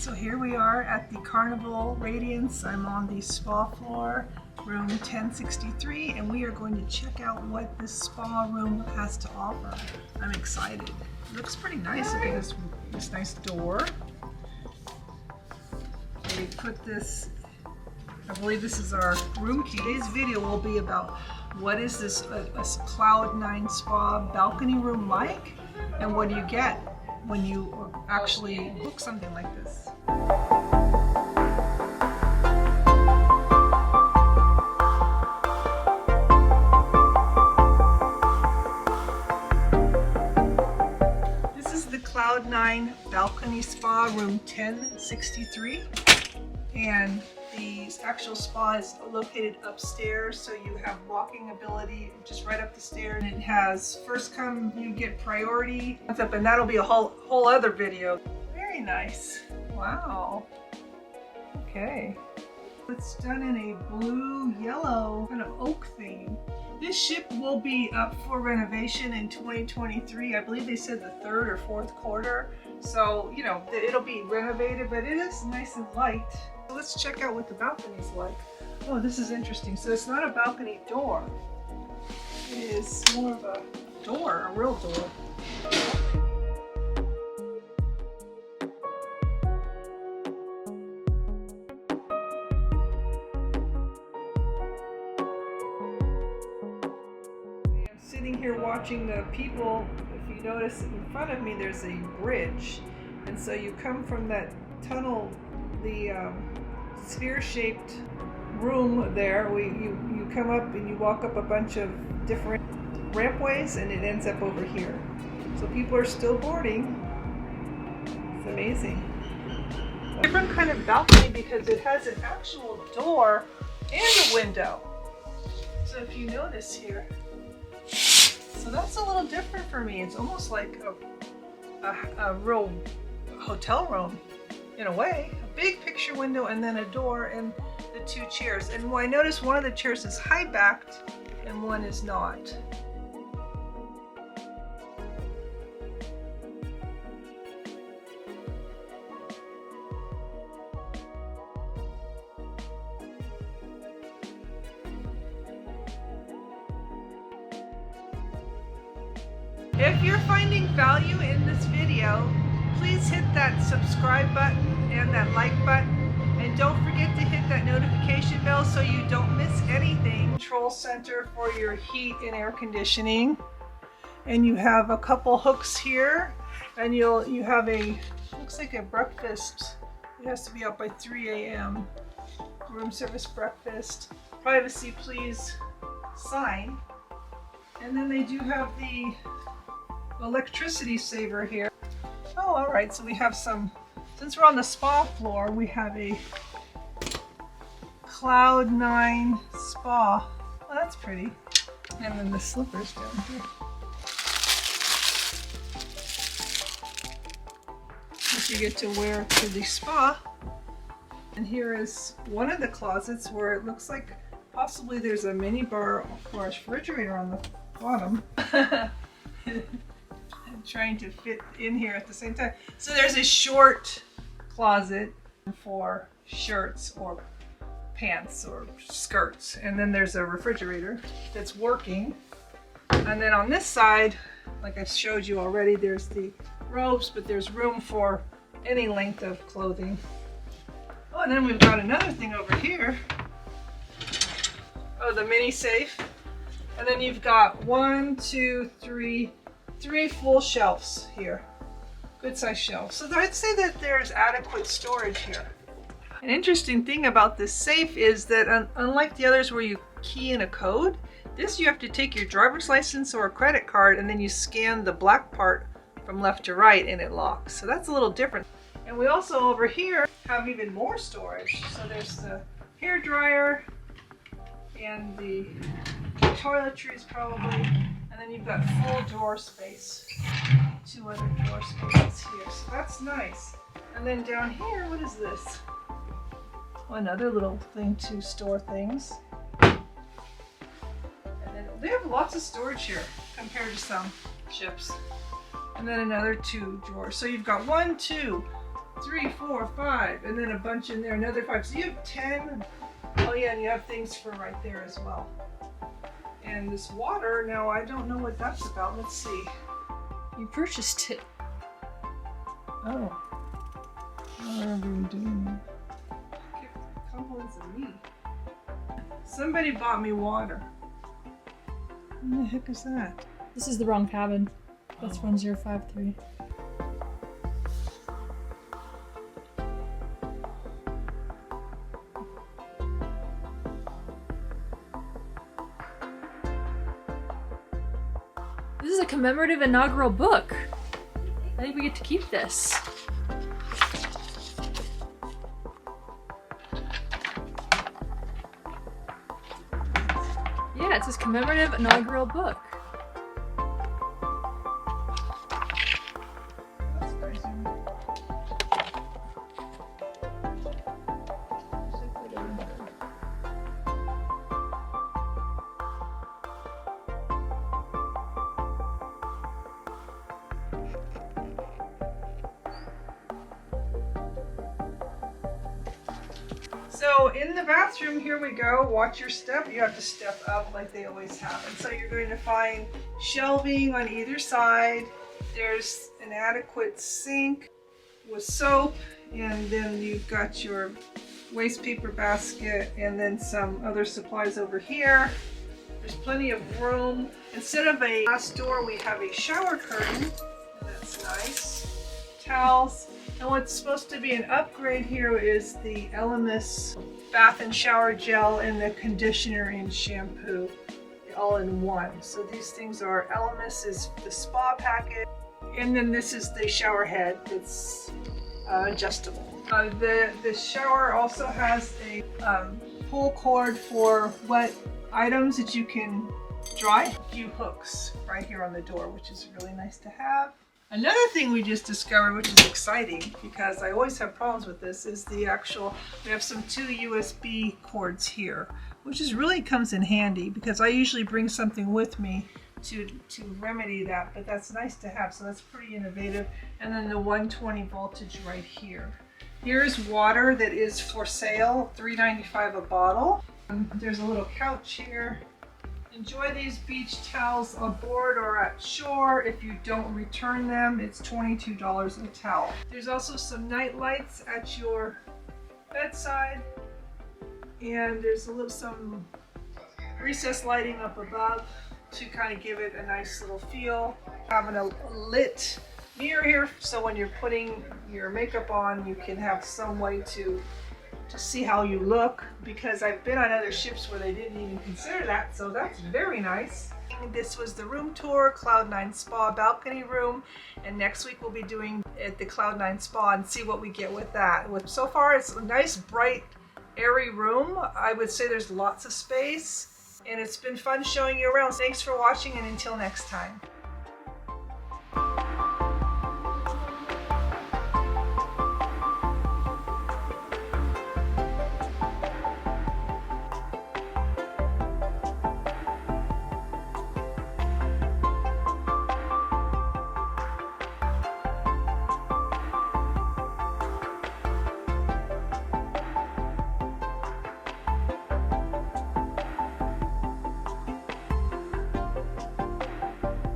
So here we are at the Carnival Radiance. I'm on the spa floor, room 1063, and we are going to check out what this spa room has to offer. I'm excited. It looks pretty nice. Look at this nice door. They put this, I believe this is our room key. Today's video will be about what is this a Cloud9 spa balcony room like, and what do you get when you actually book something like this. This is the Cloud9 balcony spa room 1063, and the actual spa is located upstairs, so you have walking ability just right up the stairs. And it has first come, you get priority, and that'll be a whole other video. Very nice. Wow. Okay. It's done in a blue yellow kind of oak theme. This ship will be up for renovation in 2023. I believe they said the 3rd or 4th quarter. So, you know, it'll be renovated, but it is nice and light. Let's check out what the balcony's like. Oh, this is interesting. So it's not a balcony door. It is more of a door, a real door. I'm sitting here watching the people. If you notice in front of me, there's a bridge. And so you come from that tunnel, the sphere-shaped room there. You come up and you walk up a bunch of different rampways, and it ends up over here. So people are still boarding. It's amazing. Different kind of balcony because it has an actual door and a window. So if you notice here, so that's a little different for me. It's almost like a real hotel room in a way. A big picture window and then a door and the 2 chairs. And I noticed one of the chairs is high backed and one is not. If you're finding value in this video, please hit that subscribe button and that like button, and don't forget to hit that notification bell so you don't miss anything. Control center for your heat and air conditioning, and you have a couple hooks here, and you have a, looks like a breakfast. It has to be out by 3 a.m. room service breakfast. Privacy please sign. And then they do have the electricity saver here. Oh, all right, so we have some, since we're on the spa floor, we have a Cloud9 spa. Oh, that's pretty. And then the slippers down here. Which you get to wear to the spa. And here is one of the closets where it looks like possibly there's a mini bar or a refrigerator on the bottom. Trying to fit in here at the same time. So there's a short closet for shirts or pants or skirts, and then there's a refrigerator that's working. And then on this side, like I showed you already, there's the robes, but there's room for any length of clothing. Oh, and then we've got another thing over here. Oh, the mini safe. And then you've got 3 full shelves here. Good size shelves. So I'd say that there's adequate storage here. An interesting thing about this safe is that unlike the others where you key in a code, this you have to take your driver's license or a credit card and then you scan the black part from left to right and it locks. So that's a little different. And we also over here have even more storage. So there's the hair dryer and the toiletries probably. And then you've got full drawer space. 2 other drawer spaces here. So that's nice. And then down here, what is this? Oh, another little thing to store things. And then they have lots of storage here compared to some ships. And then another 2 drawers. So you've got 1, 2, 3, 4, 5, and then a bunch in there, another 5. So you have 10. Oh yeah, and you have things for right there as well. And this water, now I don't know what that's about. Let's see. You purchased it. Oh. What are we doing? Compliments of me. Somebody bought me water. What the heck is that? This is the wrong cabin. That's 1053. This is a commemorative inaugural book. I think we get to keep this. Yeah, it says commemorative inaugural book. That's crazy. So in the bathroom, here we go. Watch your step. You have to step up like they always have. And so you're going to find shelving on either side. There's an adequate sink with soap, and then you've got your waste paper basket and then some other supplies over here. There's plenty of room. Instead of a glass door, we have a shower curtain, and that's nice. Towels. And what's supposed to be an upgrade here is the Elemis bath and shower gel and the conditioner and shampoo all in one. So these things are, Elemis is the spa packet, and then this is the shower head that's adjustable. The shower also has a pull cord for wet items that you can dry. A few hooks right here on the door, which is really nice to have. Another thing we just discovered, which is exciting because I always have problems with this, is the actual, we have some 2 USB cords here, which is really comes in handy because I usually bring something with me to remedy that, but that's nice to have, so that's pretty innovative. And then the 120 voltage right here. Here's water that is for sale, $3.95 a bottle. There's a little couch here. Enjoy these beach towels aboard or at shore. If you don't return them, it's $22 a towel. There's also some night lights at your bedside, and there's some recessed lighting up above to kind of give it a nice little feel. Having a lit mirror here, so when you're putting your makeup on, you can have some way to see how you look, because I've been on other ships where they didn't even consider that, so that's very nice. This was the room tour, Cloud9 Spa balcony room, and next week we'll be doing at the Cloud9 Spa and see what we get with that. So far it's a nice, bright, airy room. I would say there's lots of space, and it's been fun showing you around. Thanks for watching, and until next time.